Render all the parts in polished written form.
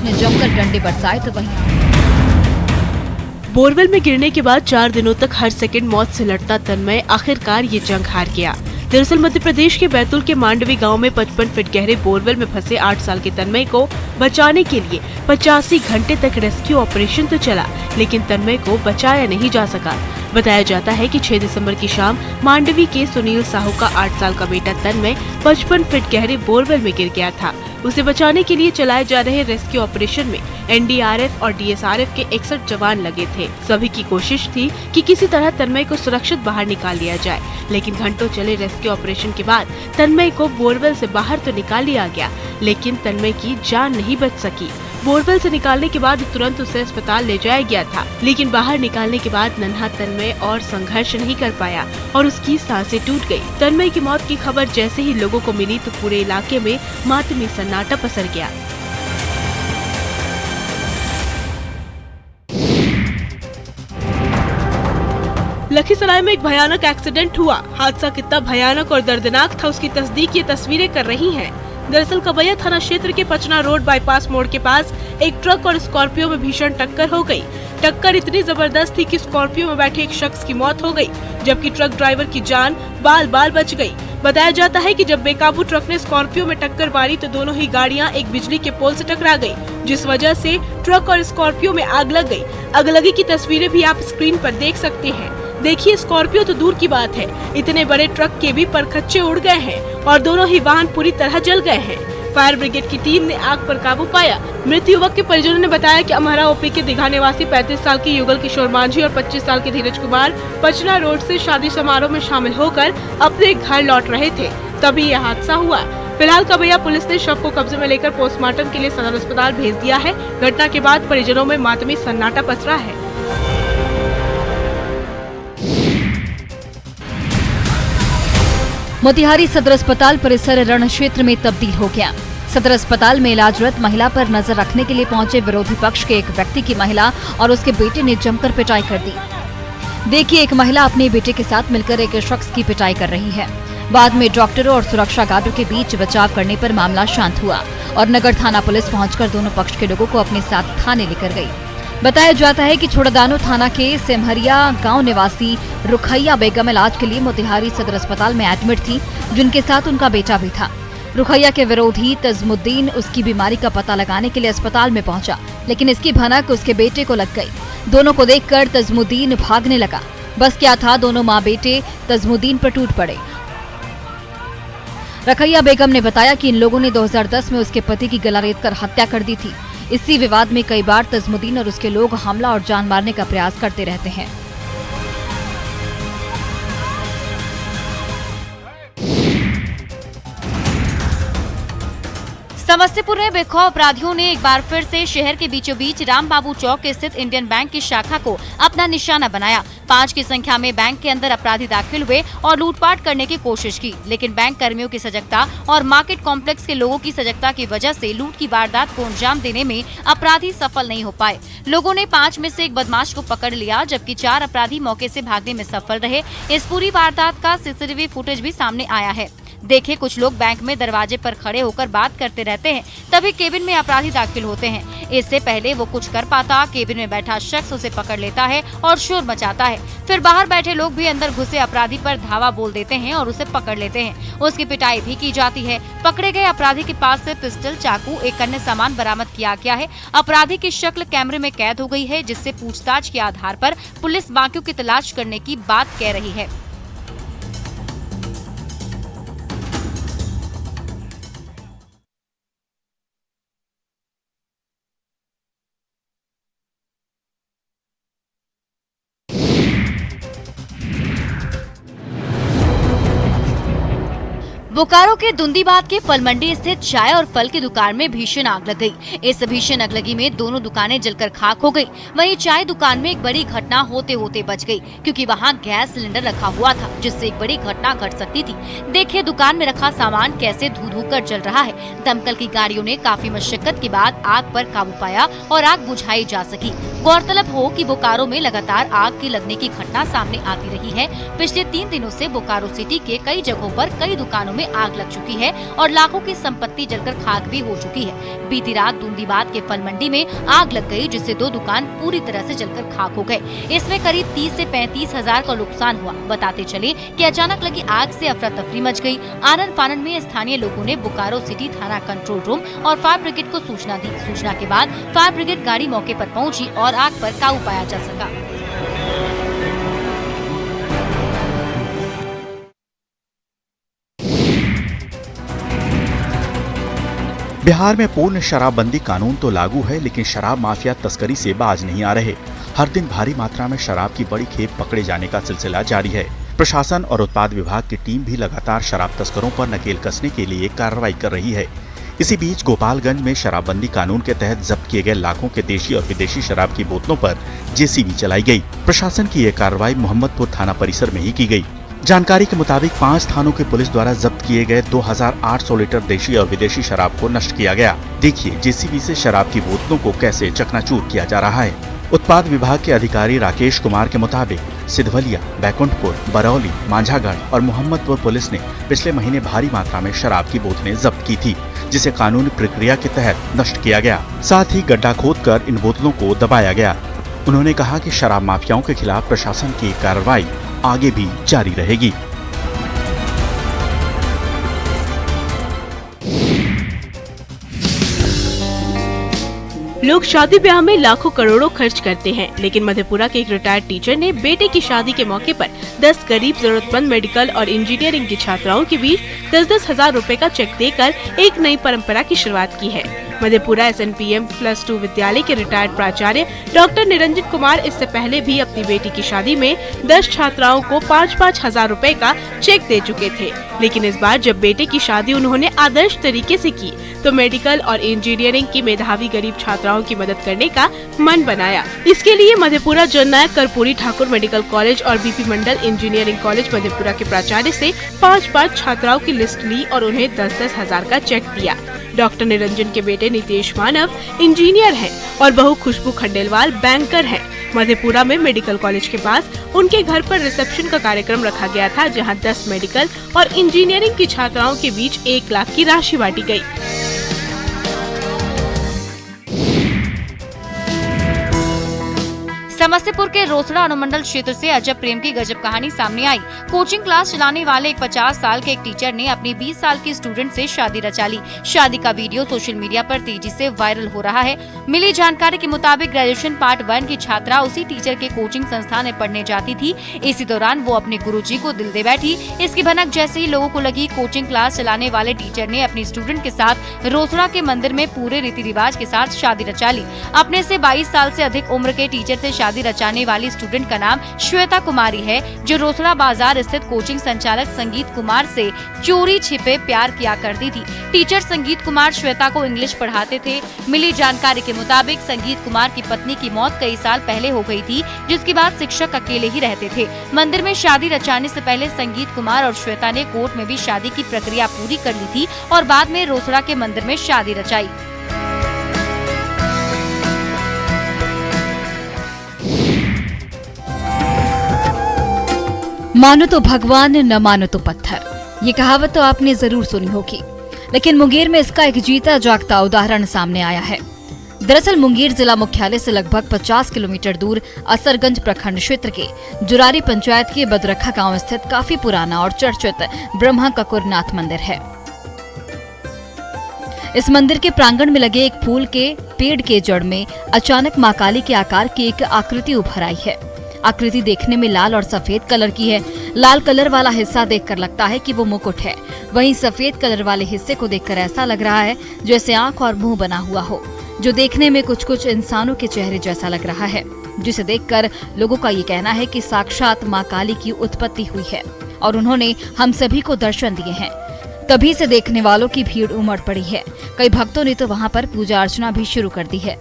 Police ने जमकर डंडे बरसाए तो वहीं बोरवेल में गिरने के बाद 4 दिनों तक हर सेकंड मौत से लड़ता तन्मय आखिरकार ये जंग हार गया। दरअसल मध्य प्रदेश के बैतूल के मांडवी गांव में 55 फीट गहरे बोरवेल में फंसे 8 साल के तन्मय को बचाने के लिए 85 घंटे तक रेस्क्यू ऑपरेशन तो चला, लेकिन तन्मय को बचाया नहीं जा सका। बताया जाता है कि 6 दिसंबर की शाम मांडवी के सुनील साहू का 8 साल का बेटा तन्मय 55 फीट गहरे बोरवेल में गिर गया था। उसे बचाने के लिए चलाए जा रहे रेस्क्यू ऑपरेशन में एनडीआरएफ और डीएसआरएफ के 61 जवान लगे थे। सभी की कोशिश थी कि किसी तरह तन्मय को सुरक्षित बाहर निकाल लिया जाए, लेकिन घंटों चले रेस्क्यू ऑपरेशन के बाद तन्मय को बोरवेल से बाहर तो निकाल लिया गया, लेकिन तन्मय की जान नहीं बच सकी। बोरवेल से निकालने के बाद तुरंत उसे अस्पताल ले जाया गया था, लेकिन बाहर निकालने के बाद नन्हा तन्मय और संघर्ष नहीं कर पाया और उसकी सांसें टूट गई। तन्मय की मौत की खबर जैसे ही लोगों को मिली तो पूरे इलाके में मातमी सन्नाटा पसर गया। लखीसराय में एक भयानक एक्सीडेंट हुआ। हादसा कितना भयानक और दर्दनाक था उसकी तस्दीक ये तस्वीरें कर रही हैं। दरअसल कबैया थाना क्षेत्र के पचना रोड बाईपास मोड़ के पास एक ट्रक और स्कॉर्पियो में भीषण टक्कर हो गई। टक्कर इतनी जबरदस्त थी कि स्कॉर्पियो में बैठे एक शख्स की मौत हो गई, जबकि ट्रक ड्राइवर की जान बाल बाल बच गई। बताया जाता है कि जब बेकाबू ट्रक ने स्कॉर्पियो में टक्कर मारी तो दोनों ही गाड़ियां एक बिजली के पोल से टकरा गई, जिस वजह से ट्रक और स्कॉर्पियो में आग लग गई। आगलगी की तस्वीरें भी आप स्क्रीन पर देख सकते हैं। देखिए, स्कॉर्पियो तो दूर की बात है, इतने बड़े ट्रक के भी परखच्चे उड़ गए हैं और दोनों ही वाहन पूरी तरह जल गए हैं। फायर ब्रिगेड की टीम ने आग पर काबू पाया। मृत युवक के परिजनों ने बताया कि अमहरा ओपी के दीघा निवासी 35 साल के युगल किशोर मांझी और 25 साल के धीरज कुमार पचना रोड से शादी समारोह में शामिल होकर अपने घर लौट रहे थे, तभी यह हादसा हुआ। फिलहाल कबैया पुलिस ने शव को कब्जे में लेकर पोस्टमार्टम के लिए सदर अस्पताल भेज दिया है। घटना के बाद परिजनों में मातमी सन्नाटा पसरा है। मोतिहारी सदर अस्पताल परिसर रण क्षेत्र में तब्दील हो गया। सदर अस्पताल में इलाजरत महिला पर नजर रखने के लिए पहुंचे विरोधी पक्ष के एक व्यक्ति की महिला और उसके बेटे ने जमकर पिटाई कर दी। देखिए, एक महिला अपने बेटे के साथ मिलकर एक शख्स की पिटाई कर रही है। बाद में डॉक्टरों और सुरक्षा गार्डों के बीच बचाव करने पर मामला शांत हुआ और नगर थाना पुलिस पहुंचकर दोनों पक्ष के लोगों को अपने साथ थाने लेकर गई। बताया जाता है कि छोड़ादानो थाना के सेमहरिया गांव निवासी रुखैया बेगम इलाज के लिए मोतिहारी सदर अस्पताल में एडमिट थी, जिनके साथ उनका बेटा भी था। रुखैया के विरोधी तजमुद्दीन उसकी बीमारी का पता लगाने के लिए अस्पताल में पहुंचा, लेकिन इसकी भनक उसके बेटे को लग गई। दोनों को देखकर तजमुद्दीन भागने लगा। बस क्या था, दोनों माँ बेटे तजमुद्दीन पर टूट पड़े। रुखैया बेगम ने बताया कि इन लोगों ने 2010 में उसके पति की गला रेतकर हत्या कर दी थी। इसी विवाद में कई बार तजमुद्दीन और उसके लोग हमला और जान मारने का प्रयास करते रहते हैं। समस्तीपुर में बेखौफ अपराधियों ने एक बार फिर से शहर के बीचों बीच राम बाबू चौक स्थित इंडियन बैंक की शाखा को अपना निशाना बनाया। 5 की संख्या में बैंक के अंदर अपराधी दाखिल हुए और लूटपाट करने की कोशिश की, लेकिन बैंक कर्मियों की सजगता और मार्केट कॉम्प्लेक्स के लोगों की सजगता की वजह से लूट की वारदात को अंजाम देने में अपराधी सफल नहीं हो पाए। लोगों ने 5 में से एक बदमाश को पकड़ लिया, जबकि 4 अपराधी मौके से भागने में सफल रहे। इस पूरी वारदात का सीसीटीवी फुटेज भी सामने आया है। देखिए, कुछ लोग बैंक में दरवाजे पर खड़े होकर बात करते रहते हैं, तभी केबिन में अपराधी दाखिल होते हैं। इससे पहले वो कुछ कर पाता, केबिन में बैठा शख्स उसे पकड़ लेता है और शोर मचाता है। फिर बाहर बैठे लोग भी अंदर घुसे अपराधी पर धावा बोल देते हैं और उसे पकड़ लेते हैं। उसकी पिटाई भी की जाती है। पकड़े गए अपराधी के पास से पिस्टल, चाकू, एक अन्य सामान बरामद किया गया है। अपराधी की शक्ल कैमरे में कैद हो गई है, जिससे पूछताछ के आधार पर पुलिस बाकियों की तलाश करने की बात कह रही है। बोकारो के दुंदीबाद के फल मंडी स्थित चाय और फल की दुकान में भीषण आग लग गई। इस भीषण आगलगी में दोनों दुकानें जलकर खाक हो गई। वहीं चाय दुकान में एक बड़ी घटना होते होते बच गई, क्योंकि वहां गैस सिलेंडर रखा हुआ था, जिससे एक बड़ी घटना घट सकती थी। देखिए, दुकान में रखा सामान कैसे धू धू कर जल रहा है। दमकल की गाड़ियों ने काफी मशक्कत के बाद आग पर काबू पाया और आग बुझाई जा सकी। गौरतलब हो कि बोकारो में लगातार आग की लगने की घटना सामने आती रही है। पिछले 3 दिनों से बोकारो सिटी के कई जगहों पर कई दुकानों में आग लग चुकी है और लाखों की संपत्ति जलकर खाक भी हो चुकी है। बीती रात दूंदीबाद के फल मंडी में आग लग गई, जिससे 2 दुकान पूरी तरह से जलकर खाक हो गए। इसमें करीब 30 से 35 हजार का नुकसान हुआ। बताते चले कि अचानक लगी आग से अफरा तफरी मच गई। आनन फानन में स्थानीय लोगों ने बोकारो सिटी थाना कंट्रोल रूम और फायर ब्रिगेड को सूचना दी। सूचना के बाद फायर ब्रिगेड गाड़ी मौके पर पहुंची और आग पर काबू पाया जा सका। बिहार में पूर्ण शराबबंदी कानून तो लागू है, लेकिन शराब माफिया तस्करी से बाज नहीं आ रहे। हर दिन भारी मात्रा में शराब की बड़ी खेप पकड़े जाने का सिलसिला जारी है। प्रशासन और उत्पाद विभाग की टीम भी लगातार शराब तस्करों पर नकेल कसने के लिए कार्रवाई कर रही है। इसी बीच गोपालगंज में शराबबंदी कानून के तहत जब्त किए गए लाखों के देशी और विदेशी शराब की बोतलों पर जेसीबी चलाई गई। प्रशासन की यह कार्रवाई मोहम्मदपुर थाना परिसर में ही की गई। जानकारी के मुताबिक 5 थानों की पुलिस द्वारा जब्त किए गए 2800 लीटर देशी और विदेशी शराब को नष्ट किया गया। देखिए जेसीबी से शराब की बोतलों को कैसे चकनाचूर किया जा रहा है। उत्पाद विभाग के अधिकारी राकेश कुमार के मुताबिक सिधवलिया, बैकुंठपुर, बरौली, मांझागढ़ और मोहम्मदपुर पुलिस ने पिछले महीने भारी मात्रा में शराब की बोतलें जब्त की थी, जिसे कानूनी प्रक्रिया के तहत नष्ट किया गया। साथ ही गड्ढा खोदकर इन बोतलों को दबाया गया। उन्होंने कहा कि शराब माफियाओं के खिलाफ प्रशासन की कार्रवाई आगे भी जारी रहेगी। लोग शादी ब्याह में लाखों करोड़ों खर्च करते हैं, लेकिन मधेपुरा के एक रिटायर्ड टीचर ने बेटे की शादी के मौके पर 10 गरीब जरूरतमंद मेडिकल और इंजीनियरिंग की छात्राओं के बीच 10-10 हजार रुपए का चेक देकर एक नई परंपरा की शुरुआत की है। मधेपुरा SNPM +2 विद्यालय के रिटायर्ड प्राचार्य डॉक्टर निरंजन कुमार इससे पहले भी अपनी बेटी की शादी में 10 छात्राओं को 5-5 हजार रुपए का चेक दे चुके थे, लेकिन इस बार जब बेटे की शादी उन्होंने आदर्श तरीके से की तो मेडिकल और इंजीनियरिंग की मेधावी गरीब छात्राओं की मदद करने का मन बनाया। इसके लिए मधेपुरा जननायक कर्पूरी ठाकुर मेडिकल कॉलेज और BP मंडल इंजीनियरिंग कॉलेज मधेपुरा के प्राचार्य से 5-5 छात्राओं की लिस्ट ली और उन्हें 10-10 हजार का चेक दिया। डॉक्टर निरंजन के बेटे नितेश मानव इंजीनियर हैं और बहू खुशबू खंडेलवाल बैंकर हैं। मधेपुरा में मेडिकल कॉलेज के पास उनके घर पर रिसेप्शन का कार्यक्रम रखा गया था, जहां 10 मेडिकल और इंजीनियरिंग की छात्राओं के बीच 1 लाख की राशि बांटी गई। समस्तीपुर के रोसड़ा अनुमंडल क्षेत्र से अजब प्रेम की गजब कहानी सामने आई। कोचिंग क्लास चलाने वाले एक 50 साल के एक टीचर ने अपनी 20 साल की स्टूडेंट से शादी रचा ली। शादी का वीडियो सोशल मीडिया पर तेजी से वायरल हो रहा है। मिली जानकारी के मुताबिक ग्रेजुएशन पार्ट 1 की छात्रा उसी टीचर के कोचिंग संस्थान में पढ़ने जाती थी। इसी दौरान वो अपने गुरुजी को दिल दे बैठी। इसकी भनक जैसे ही लोगों को लगी, कोचिंग क्लास चलाने वाले टीचर ने अपनी स्टूडेंट के साथ रोसड़ा के मंदिर में पूरे रीति रिवाज के साथ शादी रचा ली। अपने से 22 साल से अधिक उम्र के टीचर से शादी रचाने वाली स्टूडेंट का नाम श्वेता कुमारी है, जो रोसड़ा बाजार स्थित कोचिंग संचालक संगीत कुमार से चोरी छिपे प्यार किया करती थी। टीचर संगीत कुमार श्वेता को इंग्लिश पढ़ाते थे। मिली जानकारी के मुताबिक संगीत कुमार की पत्नी की मौत कई साल पहले हो गई थी, जिसके बाद शिक्षक अकेले ही रहते थे। मंदिर में शादी रचाने से पहले संगीत कुमार और श्वेता ने कोर्ट में भी शादी की प्रक्रिया पूरी कर ली थी और बाद में रोसड़ा के मंदिर में शादी रचाई। मानो तो भगवान, न मानो तो पत्थर। ये कहावत तो आपने जरूर सुनी होगी, लेकिन मुंगेर में इसका एक जीता जागता उदाहरण सामने आया है। दरअसल मुंगेर जिला मुख्यालय से लगभग 50 किलोमीटर दूर असरगंज प्रखंड क्षेत्र के जुरारी पंचायत के बदरखा गांव स्थित काफी पुराना और चर्चित ब्रह्मा ककुरनाथ मंदिर है। इस मंदिर के प्रांगण में लगे एक फूल के पेड़ के जड़ में अचानक मां काली के आकार की एक आकृति उभर आई है। आकृति देखने में लाल और सफेद कलर की है। लाल कलर वाला हिस्सा देखकर लगता है कि वो मुकुट है, वहीं सफेद कलर वाले हिस्से को देखकर ऐसा लग रहा है जैसे आंख और मुंह बना हुआ हो, जो देखने में कुछ इंसानों के चेहरे जैसा लग रहा है, जिसे देखकर लोगों का ये कहना है कि साक्षात मां काली की उत्पत्ति हुई है और उन्होंने हम सभी को दर्शन दिए हैं। तभी से देखने वालों की भीड़ उमड़ पड़ी है। कई भक्तों ने तो वहां पर पूजा अर्चना भी शुरू कर दी है।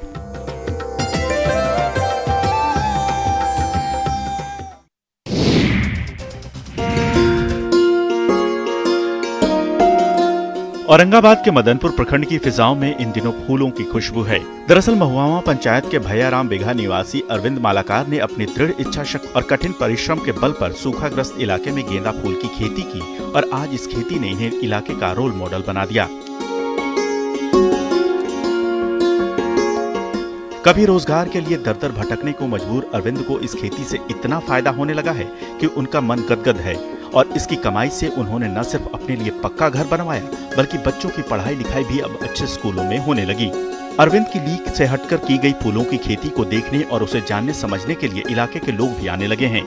औरंगाबाद के मदनपुर प्रखंड की फिजाओं में इन दिनों फूलों की खुशबू है। दरअसल महुआवा पंचायत के भैयाराम बिघा निवासी अरविंद मालाकार ने अपनी दृढ़ इच्छा शक्ति और कठिन परिश्रम के बल पर सूखाग्रस्त इलाके में गेंदा फूल की खेती की और आज इस खेती ने इन्हें इलाके का रोल मॉडल बना दिया। कभी रोजगार के लिए दर दर भटकने को मजबूर अरविंद को इस खेती से इतना फायदा होने लगा है कि उनका मन गदगद है और इसकी कमाई से उन्होंने न सिर्फ अपने लिए पक्का घर बनवाया बल्कि बच्चों की पढ़ाई लिखाई भी अब अच्छे स्कूलों में होने लगी। अरविंद की लीक से हटकर की गई फूलों की खेती को देखने और उसे जानने समझने के लिए इलाके के लोग भी आने लगे हैं।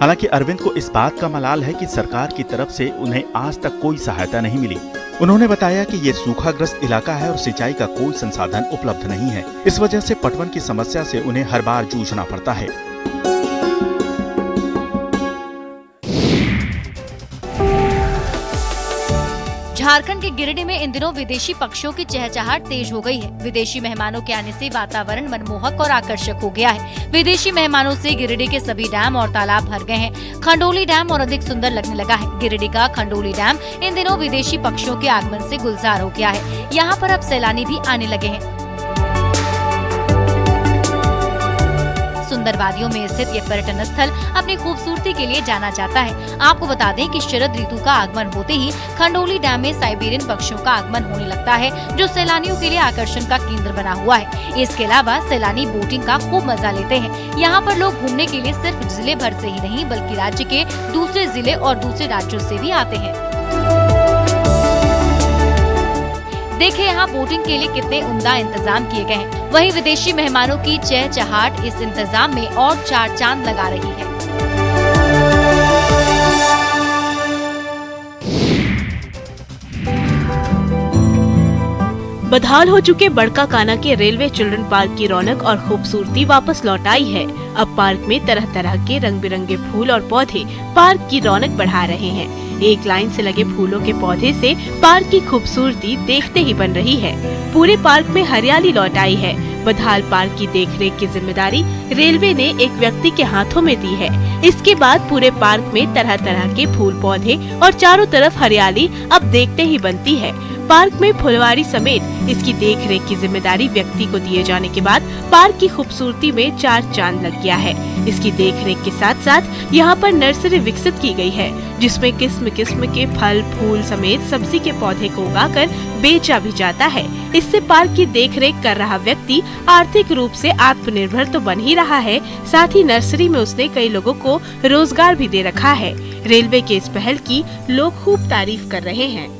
हालांकि अरविंद को इस बात का मलाल है कि सरकार की तरफ से उन्हें आज तक कोई सहायता नहीं मिली। उन्होंने बताया कि ये सूखाग्रस्त इलाका है और सिंचाई का कोई संसाधन उपलब्ध नहीं है। इस वजह से पटवन की समस्या से उन्हें हर बार जूझना पड़ता है। झारखंड के गिरिडीह में इन दिनों विदेशी पक्षियों की चहचहाट तेज हो गई है। विदेशी मेहमानों के आने से वातावरण मनमोहक और आकर्षक हो गया है। विदेशी मेहमानों से गिरिडीह के सभी डैम और तालाब भर गए हैं। खंडोली डैम और अधिक सुंदर लगने लगा है। गिरिडीह का खंडोली डैम इन दिनों विदेशी पक्षियों के आगमन से गुलजार हो गया है। यहाँ पर अब सैलानी भी आने लगे हैं। सुंदर वादियों में स्थित ये पर्यटन स्थल अपनी खूबसूरती के लिए जाना जाता है। आपको बता दें कि शरद ऋतु का आगमन होते ही खंडोली डैम में साइबेरियन पक्षियों का आगमन होने लगता है, जो सैलानियों के लिए आकर्षण का केंद्र बना हुआ है। इसके अलावा सैलानी बोटिंग का खूब मजा लेते हैं। यहाँ पर लोग घूमने के लिए सिर्फ जिले भर से ही नहीं बल्कि राज्य के दूसरे जिले और दूसरे राज्यों से भी आते हैं। देखिए यहाँ बोटिंग के लिए कितने उम्दा इंतजाम किए गए हैं। वहीं विदेशी मेहमानों की चहचहाट इस इंतजाम में और चार चांद लगा रही है। बदहाल हो चुके बड़का काना के रेलवे चिल्ड्रन पार्क की रौनक और खूबसूरती वापस लौट आई है। अब पार्क में तरह तरह के रंग बिरंगे फूल और पौधे पार्क की रौनक बढ़ा रहे हैं। एक लाइन से लगे फूलों के पौधे से पार्क की खूबसूरती देखते ही बन रही है। पूरे पार्क में हरियाली लौट आई है। बदहाल पार्क की देखरेख की जिम्मेदारी रेलवे ने एक व्यक्ति के हाथों में दी है। इसके बाद पूरे पार्क में तरह तरह के फूल पौधे और चारों तरफ हरियाली अब देखते ही बनती है। पार्क में फुलवारी समेत इसकी देखरेख की जिम्मेदारी व्यक्ति को दिए जाने के बाद पार्क की खूबसूरती में चार चांद लग गया है। इसकी देखरेख के साथ साथ यहाँ पर नर्सरी विकसित की गई है, जिसमें किस्म किस्म के फल फूल समेत सब्जी के पौधे को उगाकर बेचा भी जाता है। इससे पार्क की देखरेख कर रहा व्यक्ति आर्थिक रूप से आत्मनिर्भर तो बन ही रहा है, साथ ही नर्सरी में उसने कई लोगों को रोजगार भी दे रखा है। रेलवे के इस पहल की लोग खूब तारीफ कर रहे हैं।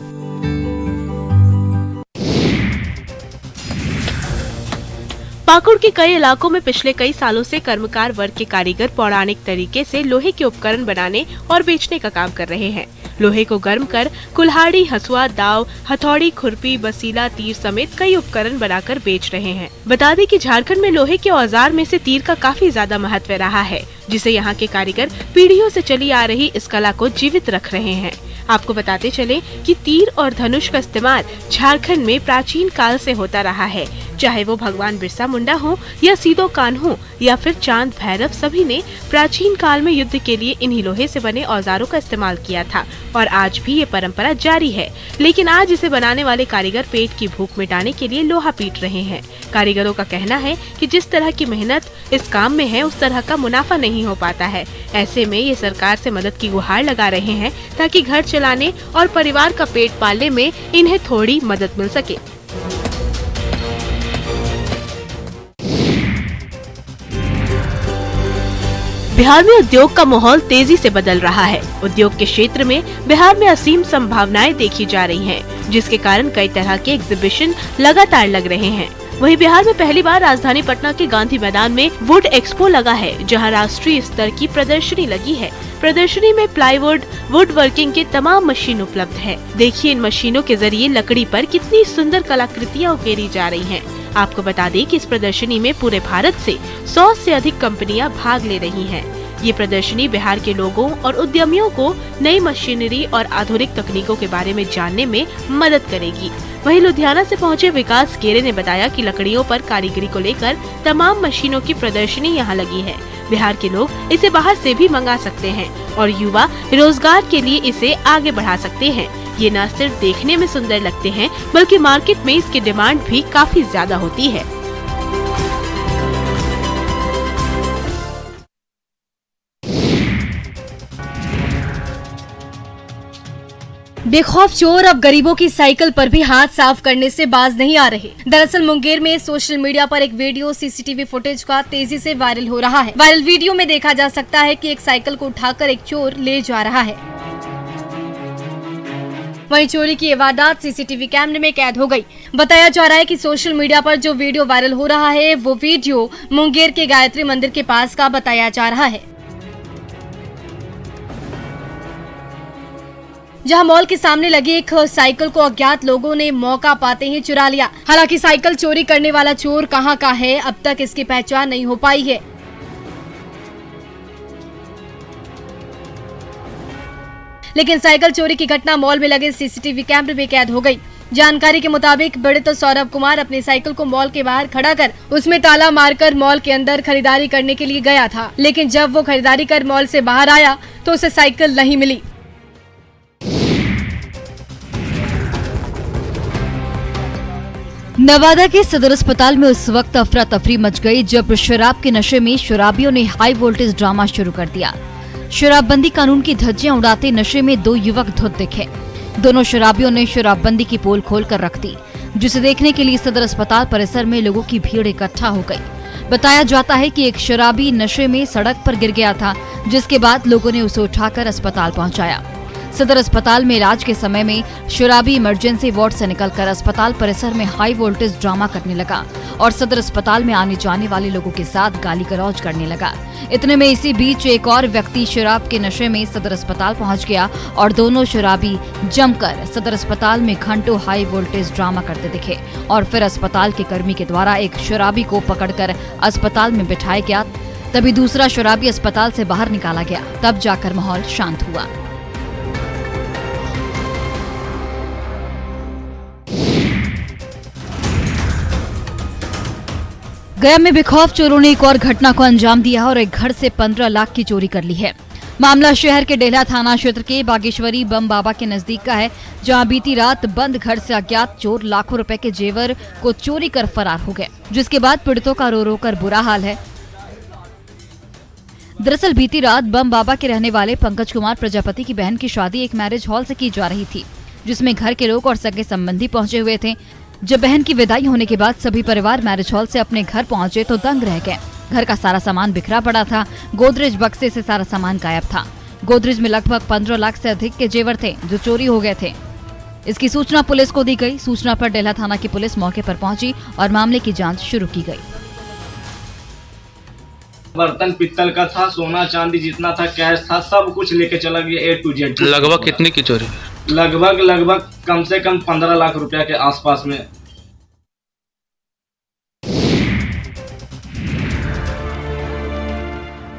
पाकुड़ के कई इलाकों में पिछले कई सालों से कर्मकार वर्ग के कारीगर पौराणिक तरीके से लोहे के उपकरण बनाने और बेचने का काम कर रहे हैं। लोहे को गर्म कर कुल्हाड़ी, हसुआ, दाव, हथौड़ी, खुरपी, बसीला, तीर समेत कई उपकरण बनाकर बेच रहे हैं। बता दें कि झारखंड में लोहे के औजार में से तीर का काफी ज्यादा महत्व रहा है, जिसे यहाँ के कारीगर पीढ़ियों से चली आ रही इस कला को जीवित रख रहे हैं। आपको बताते चले कि तीर और धनुष का इस्तेमाल झारखंड में प्राचीन काल से होता रहा है। चाहे वो भगवान बिरसा मुंडा हो या सीधो कान्हू या फिर चांद भैरव, सभी ने प्राचीन काल में युद्ध के लिए इन्हीं लोहे से बने औजारों का इस्तेमाल किया था और आज भी ये परंपरा जारी है। लेकिन आज इसे बनाने वाले कारीगर पेट की भूख मिटाने के लिए लोहा पीट रहे हैं। कारीगरों का कहना है कि जिस तरह की मेहनत इस काम में है उस तरह का मुनाफा नहीं हो पाता है। ऐसे में ये सरकार से मदद की गुहार लगा रहे हैं ताकि घर चलाने और परिवार का पेट पालने में इन्हें थोड़ी मदद मिल सके। बिहार में उद्योग का माहौल तेजी से बदल रहा है। उद्योग के क्षेत्र में बिहार में असीम संभावनाएं देखी जा रही हैं, जिसके कारण कई तरह के एग्जीबिशन लगातार लग रहे हैं। वहीं बिहार में पहली बार राजधानी पटना के गांधी मैदान में वुड एक्सपो लगा है, जहां राष्ट्रीय स्तर की प्रदर्शनी लगी है। प्रदर्शनी में प्लाईवुड, वुड वर्किंग के तमाम मशीन उपलब्ध है। देखिए इन मशीनों के जरिए लकड़ी पर कितनी सुंदर कलाकृतियाँ उकेरी जा रही हैं। आपको बता दें कि इस प्रदर्शनी में पूरे भारत से 100 से अधिक कंपनियां भाग ले रही हैं। ये प्रदर्शनी बिहार के लोगों और उद्यमियों को नई मशीनरी और आधुनिक तकनीकों के बारे में जानने में मदद करेगी। वहीं लुधियाना से पहुंचे विकास केरे ने बताया कि लकड़ियों पर कारीगरी को लेकर तमाम मशीनों की प्रदर्शनी यहां लगी है। बिहार के लोग इसे बाहर से भी मंगा सकते हैं और युवा रोजगार के लिए इसे आगे बढ़ा सकते हैं। ये न सिर्फ देखने में सुंदर लगते हैं बल्कि मार्केट में इसकी डिमांड भी काफी ज्यादा होती है। बेखौफ चोर अब गरीबों की साइकिल पर भी हाथ साफ करने से बाज नहीं आ रहे। दरअसल मुंगेर में सोशल मीडिया पर एक वीडियो सीसीटीवी फुटेज का तेजी से वायरल हो रहा है। वायरल वीडियो में देखा जा सकता है कि एक साइकिल को उठाकर एक चोर ले जा रहा है। वहीं चोरी की ये वारदात सीसीटीवी कैमरे में कैद हो गई। बताया जा रहा है कि सोशल मीडिया पर जो वीडियो वायरल हो रहा है वो वीडियो मुंगेर के गायत्री मंदिर के पास का बताया जा रहा है, जहां मॉल के सामने लगी एक साइकिल को अज्ञात लोगों ने मौका पाते ही चुरा लिया। हालांकि साइकिल चोरी करने वाला चोर कहां का है, अब तक इसकी पहचान नहीं हो पाई है। लेकिन साइकिल चोरी की घटना मॉल में लगे सीसीटीवी कैमरे में कैद हो गई। जानकारी के मुताबिक पीड़ित सौरभ कुमार अपनी साइकिल को मॉल के बाहर खड़ा कर उसमें ताला मारकर मॉल के अंदर खरीदारी करने के लिए गया था। लेकिन जब वो खरीदारी कर मॉल से बाहर आया तो उसे साइकिल नहीं मिली। नवादा के सदर अस्पताल में उस वक्त अफरा तफरी मच गई जब शराब के नशे में शराबियों ने हाई वोल्टेज ड्रामा शुरू कर दिया। शराबबंदी कानून की धज्जियां उड़ाते नशे में दो युवक धुत दिखे। दोनों शराबियों ने शराबबंदी की पोल खोल कर रख दी, जिसे देखने के लिए सदर अस्पताल परिसर में लोगों की भीड़ इकट्ठा हो गई। बताया जाता है कि एक शराबी नशे में सड़क पर गिर गया था, जिसके बाद लोगों ने उसे उठाकर अस्पताल पहुंचाया। सदर अस्पताल में इलाज के समय में शराबी इमरजेंसी वार्ड से निकलकर अस्पताल परिसर में हाई वोल्टेज ड्रामा करने लगा और सदर अस्पताल में आने जाने वाले लोगों के साथ गाली गलौज करने लगा। इतने में इसी बीच एक और व्यक्ति शराब के नशे में सदर अस्पताल पहुंच गया और दोनों शराबी जमकर सदर अस्पताल में घंटों हाई वोल्टेज ड्रामा करते दिखे और फिर अस्पताल के कर्मी के द्वारा एक शराबी को पकड़कर अस्पताल में बिठाया गया। तभी दूसरा शराबी अस्पताल से बाहर निकाला गया, तब जाकर माहौल शांत हुआ। गया में बेखौफ चोरों ने एक और घटना को अंजाम दिया और एक घर से 15 लाख की चोरी कर ली है। मामला शहर के डेहला थाना क्षेत्र के बागेश्वरी बम बाबा के नजदीक का है, जहां बीती रात बंद घर से अज्ञात चोर लाखों रुपए के जेवर को चोरी कर फरार हो गए, जिसके बाद पीड़ितों का रो रो कर बुरा हाल है। दरअसल बीती रात बम बाबा के रहने वाले पंकज कुमार प्रजापति की बहन की शादी एक मैरिज हॉल से की जा रही थी, जिसमें घर के लोग और सगे संबंधी पहुंचे हुए थे। जब बहन की विदाई होने के बाद सभी परिवार मैरिज हॉल से अपने घर पहुंचे तो दंग रह गए। घर का सारा सामान बिखरा पड़ा था। गोदरेज बक्से से सारा सामान गायब था। गोदरेज में लगभग 15 लाख से अधिक के जेवर थे जो चोरी हो गए थे। इसकी सूचना पुलिस को दी गई। सूचना पर डेहला थाना की पुलिस मौके पर पहुंची और मामले की जांच शुरू की गई। बर्तन पित्तल का था, सोना चांदी जितना था, कैश था, सब कुछ लेके चला गया A to Z। लगभग कितनी की चोरी? लगभग कम से कम 15 लाख रुपया के आसपास में।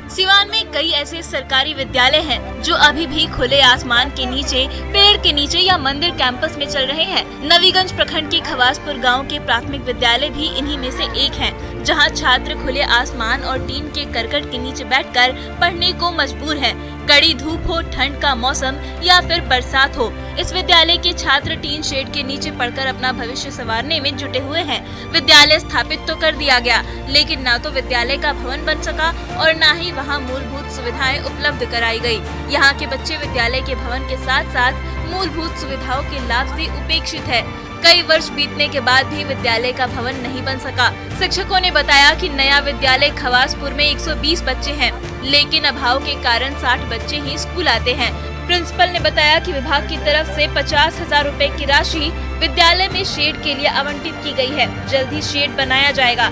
सिवान में कई ऐसे सरकारी विद्यालय हैं जो अभी भी खुले आसमान के नीचे, पेड़ के नीचे या मंदिर कैंपस में चल रहे हैं। नवीगंज प्रखंड के खवासपुर गांव के प्राथमिक विद्यालय भी इन्हीं में से एक है, जहां छात्र खुले आसमान और टीन के करकट के नीचे बैठकर पढ़ने को मजबूर है। कड़ी धूप हो, ठंड का मौसम या फिर बरसात हो, इस विद्यालय के छात्र टीन शेड के नीचे पढ़कर अपना भविष्य संवारने में जुटे हुए हैं। विद्यालय स्थापित तो कर दिया गया, लेकिन न तो विद्यालय का भवन बन सका और न ही वहां मूलभूत सुविधाएं उपलब्ध कराई गई। यहाँ के बच्चे विद्यालय के भवन के साथ साथ मूलभूत सुविधाओं के लाभ से उपेक्षित है। कई वर्ष बीतने के बाद भी विद्यालय का भवन नहीं बन सका। शिक्षकों ने बताया कि नया विद्यालय खवासपुर में 120 बच्चे हैं, लेकिन अभाव के कारण 60 बच्चे ही स्कूल आते हैं। प्रिंसिपल ने बताया कि विभाग की तरफ से 50,000 रुपए की राशि विद्यालय में शेड के लिए आवंटित की गई है। जल्द ही शेड बनाया जाएगा।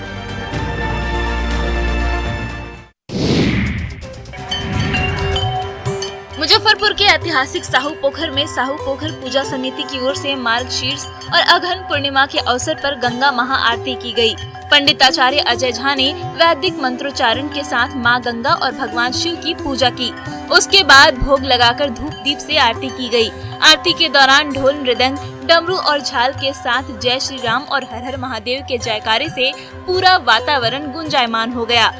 मुजफ्फरपुर के ऐतिहासिक साहू पोखर में साहू पोखर पूजा समिति की ओर से मार्गशीर्ष और अगहन पूर्णिमा के अवसर पर गंगा महाआरती की गई। पंडित आचार्य अजय झा ने वैदिक मंत्रोच्चारण के साथ मां गंगा और भगवान शिव की पूजा की। उसके बाद भोग लगाकर धूप दीप से आरती की गई। आरती के दौरान ढोल, मृदंग, डमरू और झाल के साथ जय श्री राम और हर हर महादेव के जयकारे से पूरा वातावरण गुंजायमान हो गया।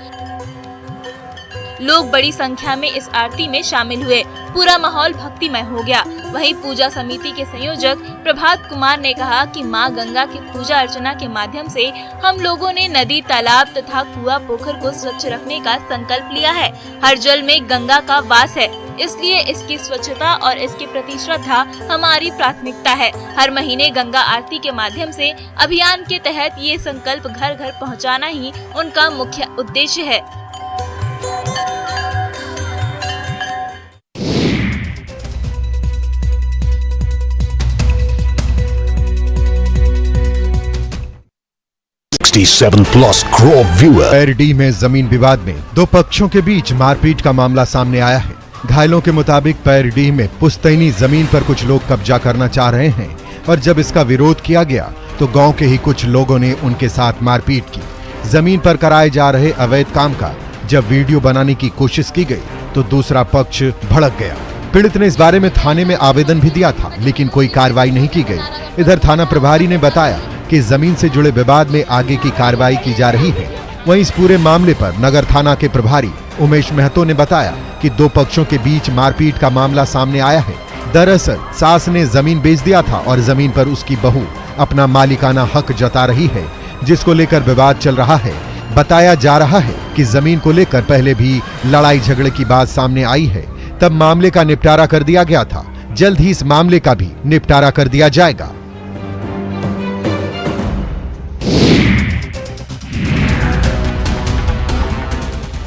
लोग बड़ी संख्या में इस आरती में शामिल हुए। पूरा माहौल भक्तिमय हो गया। वहीं पूजा समिति के संयोजक प्रभात कुमार ने कहा कि मां गंगा की पूजा अर्चना के माध्यम से हम लोगों ने नदी, तालाब तथा कुआं, पोखर को स्वच्छ रखने का संकल्प लिया है। हर जल में गंगा का वास है, इसलिए इसकी स्वच्छता और इसके प्रति श्रद्धा हमारी प्राथमिकता है। हर महीने गंगा आरती के माध्यम से अभियान के तहत ये संकल्प घर घर पहुँचाना ही उनका मुख्य उद्देश्य है। plus crore viewer। पैरडी में जमीन विवाद में दो पक्षों के बीच मारपीट का मामला सामने आया है। घायलों के मुताबिक पैरडी में पुश्तैनी जमीन पर कुछ लोग कब्जा करना चाह रहे हैं और जब इसका विरोध किया गया तो गांव के ही कुछ लोगों ने उनके साथ मारपीट की। जमीन पर कराए जा रहे अवैध काम का जब वीडियो बनाने की कोशिश की गई तो दूसरा पक्ष भड़क गया। पीड़ित ने इस बारे में थाने में आवेदन भी दिया था, लेकिन कोई कार्रवाई नहीं की गई। इधर थाना प्रभारी ने बताया कि जमीन से जुड़े विवाद में आगे की कार्रवाई की जा रही है। वहीं इस पूरे मामले पर नगर थाना के प्रभारी उमेश महतो ने बताया कि दो पक्षों के बीच मारपीट का मामला सामने आया है। दरअसल सास ने जमीन बेच दिया था और जमीन पर उसकी बहू अपना मालिकाना हक जता रही है, जिसको लेकर विवाद चल रहा है। बताया जा रहा है कि जमीन को लेकर पहले भी लड़ाई झगड़े की बात सामने आई है, तब मामले का निपटारा कर दिया गया था। जल्द ही इस मामले का भी निपटारा कर दिया जाएगा।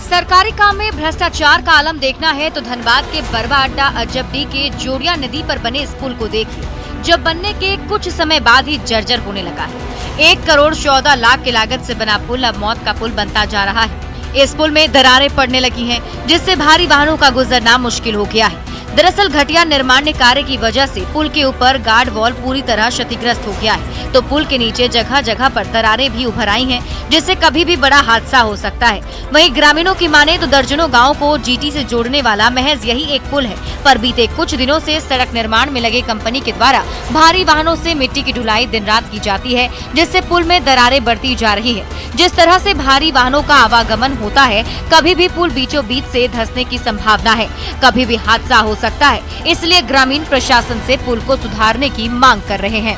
सरकारी काम में भ्रष्टाचार का आलम देखना है तो धनबाद के बरवा अड्डा अजबडी के जोड़िया नदी पर बने इस पुल को देखिए, जब बनने के कुछ समय बाद ही जर्जर होने लगा है। 1 करोड़ 14 लाख की लागत से बना पुल अब मौत का पुल बनता जा रहा है। इस पुल में दरारें पड़ने लगी हैं, जिससे भारी वाहनों का गुजरना मुश्किल हो गया है। दरअसल घटिया निर्माण कार्य की वजह से पुल के ऊपर गार्ड वॉल पूरी तरह क्षतिग्रस्त हो गया है, तो पुल के नीचे जगह जगह पर दरारें भी उभर आई हैं, जिससे कभी भी बड़ा हादसा हो सकता है। वहीं ग्रामीणों की माने तो दर्जनों गाँव को जीटी से जोड़ने वाला महज यही एक पुल है, पर बीते कुछ दिनों से सड़क निर्माण में लगे कंपनी के द्वारा भारी वाहनों से मिट्टी की ढुलाई दिन रात की जाती है, जिससे पुल में दरारें बढ़ती जा रही है। जिस तरह से भारी वाहनों का आवागमन होता है, कभी भी पुल बीचों बीच से धंसने की संभावना है, कभी भी हादसा हो सकता है। इसलिए ग्रामीण प्रशासन से पुल को सुधारने की मांग कर रहे हैं।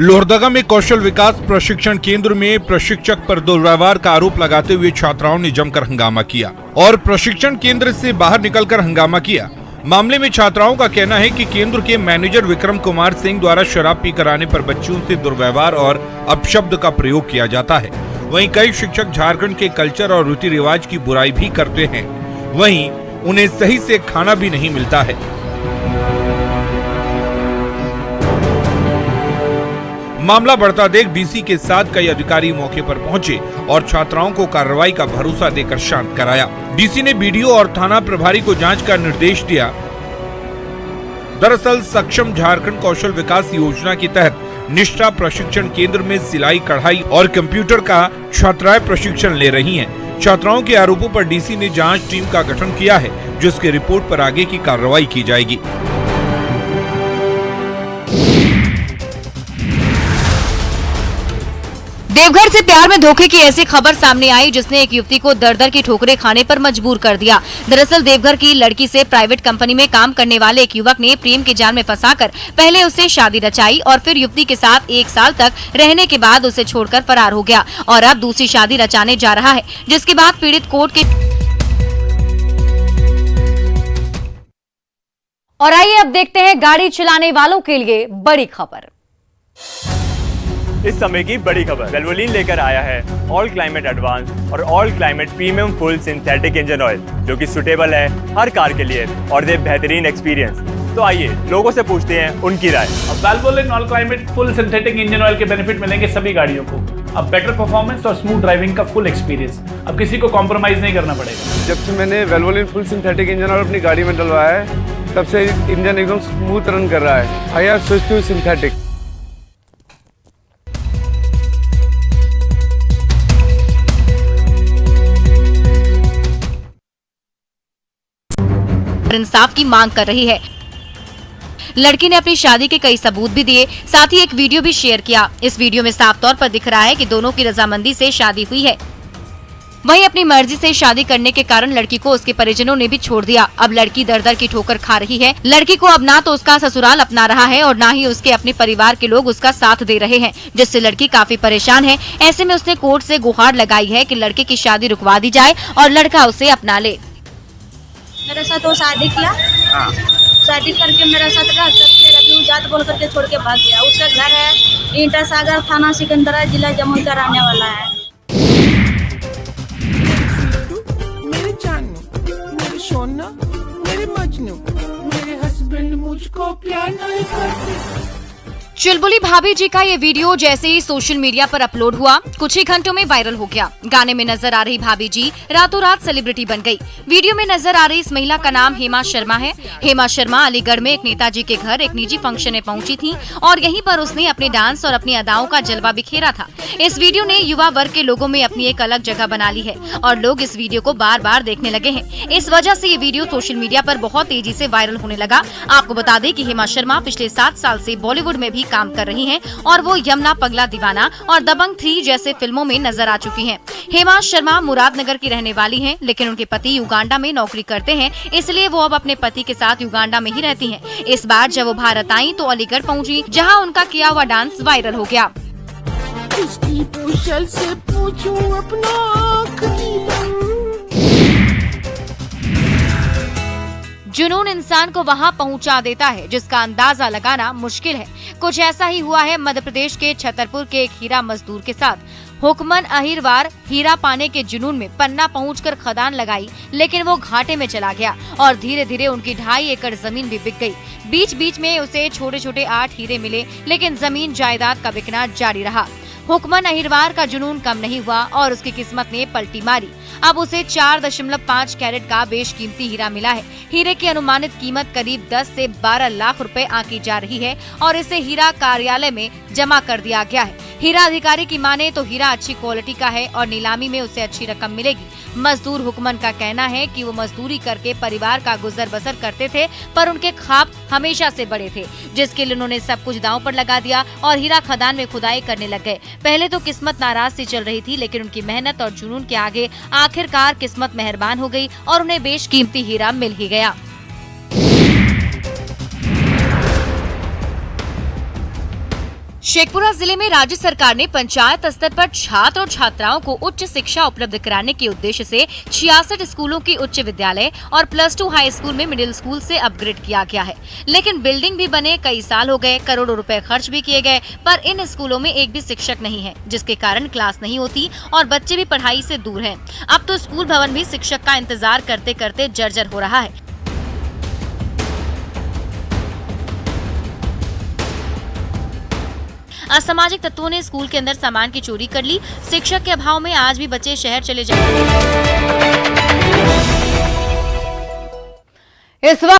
लोहरदगा में कौशल विकास प्रशिक्षण केंद्र में प्रशिक्षक पर दुर्व्यवहार का आरोप लगाते हुए छात्राओं ने जमकर हंगामा किया और प्रशिक्षण केंद्र से बाहर निकलकर हंगामा किया। मामले में छात्राओं का कहना है कि केंद्र के मैनेजर विक्रम कुमार सिंह द्वारा शराब पी कर आने पर बच्चियों से दुर्व्यवहार और अपशब्द का प्रयोग किया जाता है। वहीं कई शिक्षक झारखंड के कल्चर और रीति रिवाज की बुराई भी करते हैं, वहीं उन्हें सही से खाना भी नहीं मिलता है। मामला बढ़ता देख डीसी के साथ कई अधिकारी मौके पर पहुंचे और छात्राओं को कार्रवाई का भरोसा देकर शांत कराया। डीसी ने बीडीओ और थाना प्रभारी को जांच का निर्देश दिया। दरअसल सक्षम झारखंड कौशल विकास योजना के तहत निष्ठा प्रशिक्षण केंद्र में सिलाई, कढ़ाई और कंप्यूटर का छात्राएं प्रशिक्षण ले रही हैं। छात्राओं के आरोपों पर डीसी ने जांच टीम का गठन किया है, जिसके रिपोर्ट पर आगे की कार्रवाई की जाएगी। देवघर से प्यार में धोखे की ऐसी खबर सामने आई जिसने एक युवती को दर-दर की ठोकरें खाने पर मजबूर कर दिया। दरअसल देवघर की लड़की से प्राइवेट कंपनी में काम करने वाले एक युवक ने प्रेम के जाल में फंसाकर पहले उससे शादी रचाई और फिर युवती के साथ 1 साल तक रहने के बाद उसे छोड़कर फरार हो गया और अब दूसरी शादी रचाने जा रहा है, जिसके बाद पीड़ित कोर्ट के। और आइए अब देखते हैं गाड़ी चलाने वालों के लिए बड़ी खबर। इस समय की बड़ी खबर वेल्वोलिन लेकर आया है ऑल क्लाइमेट एडवांस और all climate premium full synthetic engine oil, जो कि सुटेबल है हर कार के लिए और दे बेहतरीन एक्सपीरियंस। तो आइए लोगों से पूछते हैं उनकी राय। अब Valvoline all climate full synthetic engine oil के बेनिफिट मिलेंगे सभी गाड़ियों को। अब बेटर परफॉर्मेंस और स्मूथ ड्राइविंग का फुल एक्सपीरियंस, अब किसी को कॉम्प्रोमाइज नहीं करना पड़ेगा। जब से मैंने वैल्वोलिन फुल सिंथेटिक इंजन ऑयल अपनी गाड़ी में डलवाया है, तब से इंजन एकदम स्मूथ रन कर रहा है। I have switched to synthetic. इंसाफ की मांग कर रही है। लड़की ने अपनी शादी के कई सबूत भी दिए, साथ ही एक वीडियो भी शेयर किया। इस वीडियो में साफ तौर पर दिख रहा है कि दोनों की रजामंदी से शादी हुई है। वहीं अपनी मर्जी से शादी करने के कारण लड़की को उसके परिजनों ने भी छोड़ दिया। अब लड़की दर दर की ठोकर खा रही है। लड़की को अब ना तो उसका ससुराल अपना रहा है और ना ही उसके अपने परिवार के लोग उसका साथ दे रहे हैं, जिससे लड़की काफी परेशान है। ऐसे में उसने कोर्ट से गुहार लगाई है कि लड़के की शादी रुकवा दी जाए और लड़का उसे अपना ले। मेरे साथ वो शादी किया, शादी करके मेरे साथ रह करके रबी जात बोल करके छोड़ के भाग गया। उसका घर है ईंटा सागर, थाना सिकंदरा, जिला जमुई का रहने वाला है। मेरे जानू, मेरे सोना, मेरे मजनू, मेरे हस्बैंड मुझको प्यार नहीं करते। चुलबुली भाभी जी का ये वीडियो जैसे ही सोशल मीडिया पर अपलोड हुआ, कुछ ही घंटों में वायरल हो गया। गाने में नजर आ रही भाभी जी रातों रात सेलिब्रिटी बन गई। वीडियो में नजर आ रही इस महिला का नाम हेमा शर्मा है। हेमा शर्मा अलीगढ़ में एक नेताजी के घर एक निजी फंक्शन में पहुंची थी और यहीं पर उसने अपने डांस और अपनी अदाओं का जलवा बिखेरा था। इस वीडियो ने युवा वर्ग के लोगों में अपनी एक अलग जगह बना ली है और लोग इस वीडियो को बार बार देखने लगे हैं। इस वजह से ये वीडियो सोशल मीडिया पर बहुत तेजी से वायरल होने लगा। आपको बता दें कि हेमा शर्मा पिछले 7 साल से बॉलीवुड में भी काम कर रही हैं और वो यमुना पगला दीवाना और दबंग 3 जैसे फिल्मों में नजर आ चुकी हैं। हेमा शर्मा मुरादनगर की रहने वाली हैं, लेकिन उनके पति युगांडा में नौकरी करते हैं, इसलिए वो अब अपने पति के साथ युगांडा में ही रहती हैं। इस बार जब वो भारत आई तो अलीगढ़ पहुंची, जहां उनका किया हुआ डांस वायरल हो गया। इसकी पूछल से पूछूं अपना जुनून इंसान को वहां पहुंचा देता है जिसका अंदाजा लगाना मुश्किल है। कुछ ऐसा ही हुआ है मध्य प्रदेश के छतरपुर के एक हीरा मजदूर के साथ। हुक्मन अहिरवार हीरा पाने के जुनून में पन्ना पहुंचकर खदान लगाई, लेकिन वो घाटे में चला गया और धीरे धीरे उनकी 2.5 एकड़ जमीन भी बिक गई। बीच बीच में उसे छोटे छोटे 8 हीरे मिले, लेकिन जमीन जायदाद का बिकना जारी रहा। हुक्मन अहिरवार का जुनून कम नहीं हुआ और उसकी किस्मत ने पलटी मारी। अब उसे 4.5 कैरेट का बेशकीमती हीरा मिला है। हीरे की अनुमानित कीमत करीब 10 से 12 लाख रुपए आंकी जा रही है और इसे हीरा कार्यालय में जमा कर दिया गया है। हीरा अधिकारी की माने तो हीरा अच्छी क्वालिटी का है और नीलामी में उसे अच्छी रकम मिलेगी। मजदूर हुक्मन का कहना है कि वो मजदूरी करके परिवार का गुजर बसर करते थे, पर उनके ख्वाब हमेशा से बड़े थे, जिसके लिए उन्होंने सब कुछ दांव पर लगा दिया और हीरा खदान में खुदाई करने लग गए। पहले तो किस्मत नाराज सी चल रही थी, लेकिन उनकी मेहनत और जुनून के आगे आखिरकार किस्मत मेहरबान हो गई और उन्हें बेशकीमती हीरा मिल ही गया। शेखपुरा जिले में राज्य सरकार ने पंचायत स्तर पर छात्र और छात्राओं को उच्च शिक्षा उपलब्ध कराने के उद्देश्य से 66 स्कूलों की उच्च विद्यालय और +2 हाई स्कूल में मिडिल स्कूल से अपग्रेड किया गया है। लेकिन बिल्डिंग भी बने कई साल हो गए, करोड़ों रुपए खर्च भी किए गए, पर इन स्कूलों में एक भी शिक्षक नहीं है, जिसके कारण क्लास नहीं होती और बच्चे भी पढ़ाई से दूर हैं। अब तो स्कूल भवन भी शिक्षक का इंतजार करते करते जर्जर हो रहा है। असामाजिक तत्वों ने स्कूल के अंदर सामान की चोरी कर ली। शिक्षक के अभाव में आज भी बच्चे शहर चले जाते हैं।